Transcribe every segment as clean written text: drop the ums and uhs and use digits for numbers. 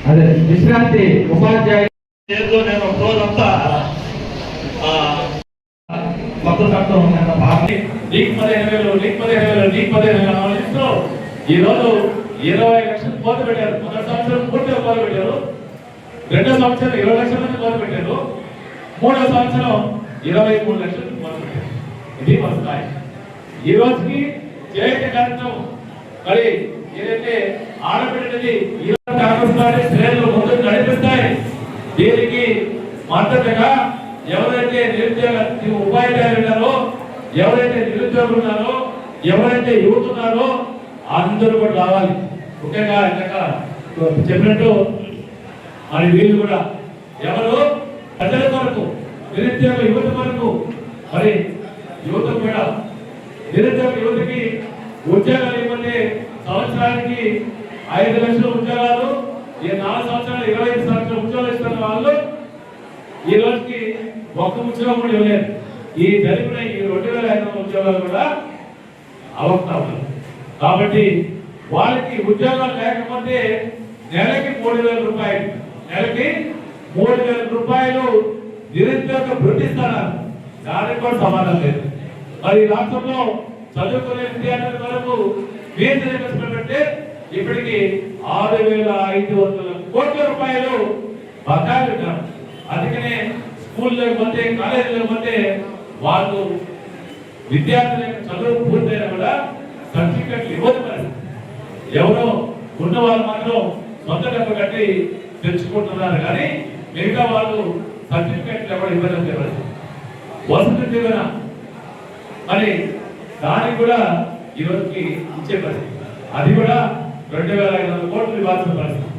అదే విశ్రాంతి ఉపాధ్యాయులు నేను ఒక రోజంతా మొత్తం చట్టం నీకు 15,000 నీకు 15,000 నీకు 15,000 ఆలోచిస్తూ ఈ రోజు 20 లక్షలు కోత పెట్టారు. మొదటి సంవత్సరం పూర్తిగా కోత పెట్టారు, రెండో సంవత్సరం 20 లక్షల మంది కోత పెట్టారు, మూడో సంవత్సరం 23 లక్షలు కోత పెట్టారు. ఇది మన స్థాయి. ఈ రోజుకి చైతన్య కార్యక్రమం మరి ఏదైతే ఆడబిడ్డది శ్రేణులు ముందుకు నడిపిస్తాయి. దీనికి మద్దతుగా ఎవరైతే నిరుద్యోగ ఉపాధ్యాయులు ఉన్నారో, ఎవరైతే నిరుద్యోగులు ఉన్నారో, ఎవరైతే యువత ఉన్నారో అందరూ కూడా రావాలి. ముఖ్యంగా ఇందాక చెప్పినట్టు మరి వీళ్ళు కూడా ఎవరు ప్రజల కొరకు, నిరుద్యోగ యువత కొరకు, మరి యువత కూడా నిరుద్యోగ యువతకి ఉద్యోగాలు ఇవ్వండి. సంవత్సరానికి 5 లక్షల ఉద్యోగాలు, ఈ 4 సంవత్సరాలు 25 సంవత్సరాల ఉద్యోగాలు ఇస్తున్న వాళ్ళు ఈ రోజుకి ఒక్క ఉద్యోగం కూడా ఇవ్వలేదు. ఈ జరిగిన ఈ 2,500 ఉద్యోగాలు కూడా అవకాశం. కాబట్టి వాళ్ళకి ఉద్యోగాలు లేకపోతే నెలకి 3,000 రూపాయలు, నెలకి 3,000 రూపాయలు నిరుద్యోగ భృతి ఇస్తున్నారు. దానికి కూడా సమాధానం లేదు. మరి రాష్ట్రంలో చదువుకునే విద్యార్థుల వరకు ఫీజు రీయింబర్స్మెంట్ అంటే ఇప్పటికి 6,500 కోట్ల రూపాయలు బకాయిలు ఉంటారు. అందుకనే స్కూల్లో పోతే, కాలేజీలో పోతే వాళ్ళు విద్యార్థుల యొక్క చదువు పూర్తయినా కూడా సర్టిఫికెట్లు ఇవ్వదు. మరి ఎవరో ఉన్న వాళ్ళు మాత్రం సొంత డబ్బు కట్టి తెచ్చుకుంటున్నారు, కానీ మిగతా వాళ్ళు సర్టిఫికెట్లు ఎవరు ఇవ్వడం తెలియదు. వసతి దీవెన మరి దానికి కూడా ఈరోజుకి ఇచ్చే పరిస్థితి, అది కూడా 2,500 కోట్లు ఇవ్వాల్సిన పరిస్థితి.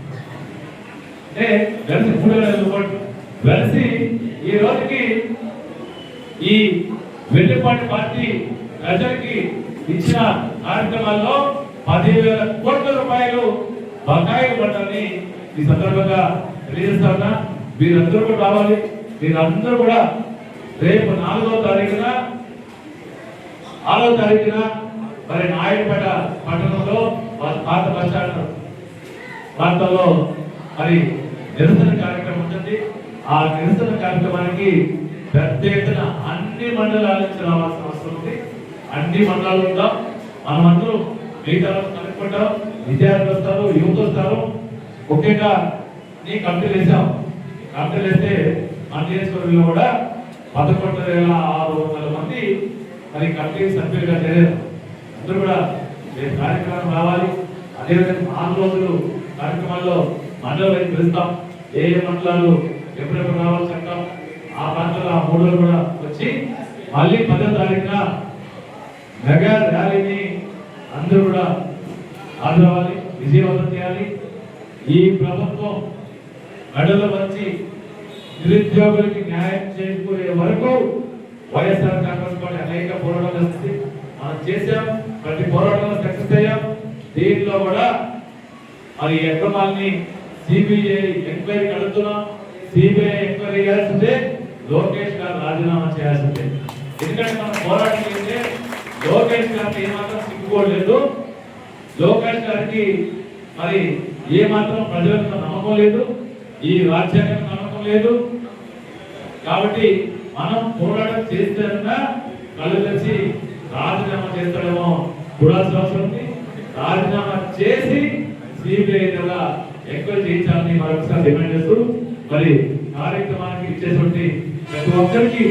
అంటే కలిసి 3,500 కోట్లు కలిసి ఈ రోజుకి ఈ వెల్లుపాటి పార్టీ ప్రజలకి ఇచ్చిన కార్యక్రమాల్లో 10,000 కోట్ల రూపాయలు బకాయిలు పడ్డాన్ని ఈ సందర్భంగా తెలియజేస్తా ఉన్నా. మీరందరూ కూడా రావాలి. మీరందరూ కూడా రేపు 4వ తారీఖున మరి నాయుడుపేట పట్టణంలో పాత బస్టాండ్ ప్రాంతంలో మరి నిరసన కార్యక్రమం ఉంటుంది. ఆ నిరసన కార్యక్రమానికి పెద్ద ఎత్తున అన్ని మండలాల నుంచి రావాల్సిన అవసరం ఉంది. అన్ని మండలాలు ఉంటాం, మనమందరూ మిగతా కనుక్కుంటాం. విద్యార్థులు వస్తారు, యువత వస్తారు. ముఖ్యంగా నీ కమిటీలు వేసాం. కమిటీలు వేస్తే మన నియోజకవర్గంలో కూడా 11,600 మంది మరి కమిటీ సభ్యులుగా చేరారు. అందరూ కూడా కార్యక్రమం రావాలి. అదేవిధంగా 4 రోజులు కార్యక్రమాల్లో మండలం పిలుస్తాం. ఏ మండలాలు ఎప్పుడెప్పుడు రావాల్సి అంటాం. ఆ ప్రాంతంలో ఆ 3 రోజులు కూడా వచ్చి మళ్ళీ 10వ తారీఖున మెగా ర్యాలీని అందరూ కూడా హాజరవ్వాలి, విజయవంతం చేయాలి. ఈ ప్రభుత్వం గడుల వచ్చి నిరుద్యోగులకి న్యాయం చేకూరే వరకు వైఎస్ఆర్ కాంగ్రెస్ పార్టీ అనేక పోరాటాలు చేస్తుంది. మనం చేశాం, ప్రతి పోరాటంలో సక్సెస్ అయ్యాం. దీంట్లో కూడా మరి అక్రమాలని సిబిఐ ఎంక్వైరీ అడుగుతున్నాం. సిబిఐ ఎంక్వైరీ చేయాల్సిందే, లోకేష్ గారు రాజీనామా చేయాల్సిందే. ఎందుకంటే మనం పోరాటం చేస్తే లోకేష్ గారికి ఏమాత్రం సిగ్గుకోలేదు. లోకేష్ గారికి మరి ఏమాత్రం ప్రజలకు నమ్మకం లేదు, ఈ రాజ్యాంగం నమ్మకం లేదు. కాబట్టి మనం పోరాటం చేస్తేనే కళ్ళు తెచ్చి రాజీనామా చేస్తాడేమో చూడాల్సిన అవసరం ఉంది. రాజీనామా చేసి సిబిఐ ద్వారా ఎంక్వైరీ చేయించాలని మరొకసారి డిమాండ్ చేస్తూ మరి కార్యక్రమానికి ఇచ్చేటువంటి ప్రతి ఒక్కరికి